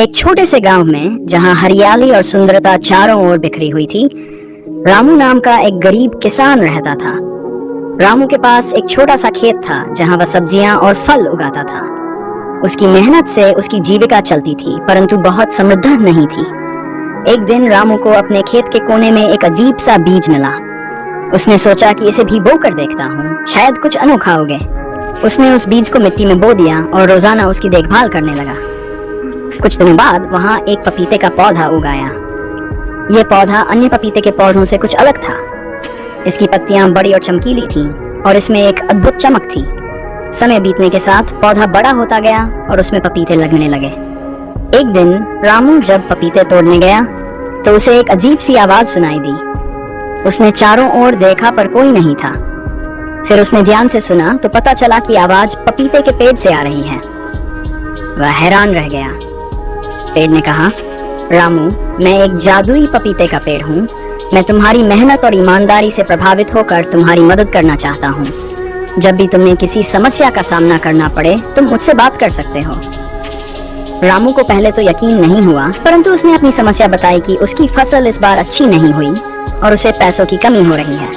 एक छोटे से गांव में जहां हरियाली और सुंदरता चारों ओर बिखरी हुई थी, रामू नाम का एक गरीब किसान रहता था। रामू के पास एक छोटा सा खेत था जहां वह सब्जियां और फल उगाता था। उसकी मेहनत से उसकी जीविका चलती थी, परंतु बहुत समृद्ध नहीं थी। एक दिन रामू को अपने खेत के कोने में एक अजीब सा बीज मिला। उसने सोचा कि इसे भिगो कर देखता हूँ, शायद कुछ अनोखा होगा। उसने उस बीज को मिट्टी में बो दिया और रोजाना उसकी देखभाल करने लगा। कुछ दिनों बाद वहां एक पपीते का पौधा उगाया। यह पौधा अन्य पपीते के पौधों से कुछ अलग था। इसकी पत्तियां बड़ी और चमकीली थीं और इसमें एक अद्भुत चमक थी। समय बीतने के साथ पौधा बड़ा होता गया और उसमें पपीते लगने लगे। एक दिन रामू जब पपीते तोड़ने गया तो उसे एक अजीब सी आवाज सुनाई दी। उसने चारों ओर देखा पर कोई नहीं था। फिर उसने ध्यान से सुना तो पता चला कि आवाज पपीते के पेड़ से आ रही है। वह हैरान रह गया। पेड़ ने कहा, रामू, मैं एक जादुई पपीते का पेड़ हूँ। मैं तुम्हारी मेहनत और ईमानदारी से प्रभावित होकर तुम्हारी मदद करना चाहता हूँ। जब भी तुम्हें किसी समस्या का सामना करना पड़े, तुम मुझसे बात कर सकते हो। रामू को पहले तो यकीन नहीं हुआ, परंतु उसने अपनी समस्या बताई कि उसकी फसल इस बार अच्छी नहीं हुई और उसे पैसों की कमी हो रही है।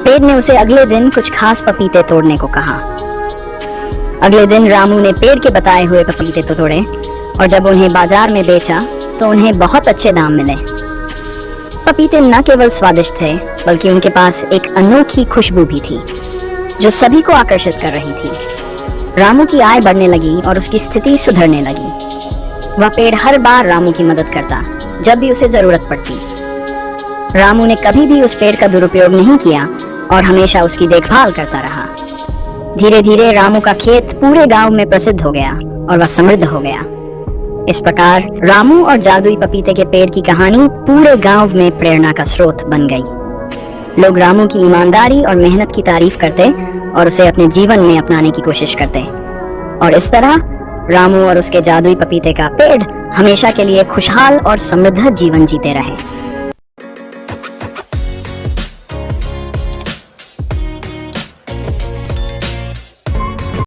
पेड़ ने उसे अगले दिन कुछ खास पपीते तोड़ने को कहा। अगले दिन रामू ने पेड़ के बताए हुए पपीते तो तोड़े और जब उन्हें बाजार में बेचा तो उन्हें बहुत अच्छे दाम मिले। पपीते न केवल स्वादिष्ट थे, बल्कि उनके पास एक अनोखी खुशबू भी थी जो सभी को आकर्षित कर रही थी। रामू की आय बढ़ने लगी और उसकी स्थिति सुधरने लगी। वह पेड़ हर बार रामू की मदद करता जब भी उसे जरूरत पड़ती। रामू ने कभी भी उस पेड़ का दुरुपयोग नहीं किया और हमेशा उसकी देखभाल करता रहा। धीरे धीरे रामू का खेत पूरे गांव में प्रसिद्ध हो गया और वह समृद्ध हो गया। इस प्रकार रामू और जादुई पपीते के पेड़ की कहानी पूरे गांव में प्रेरणा का स्रोत बन गई। लोग रामू की ईमानदारी और मेहनत की तारीफ करते और उसे अपने जीवन में अपनाने की कोशिश करते। और इस तरह रामू और उसके जादुई पपीते का पेड़ हमेशा के लिए खुशहाल और समृद्ध जीवन जीते रहे।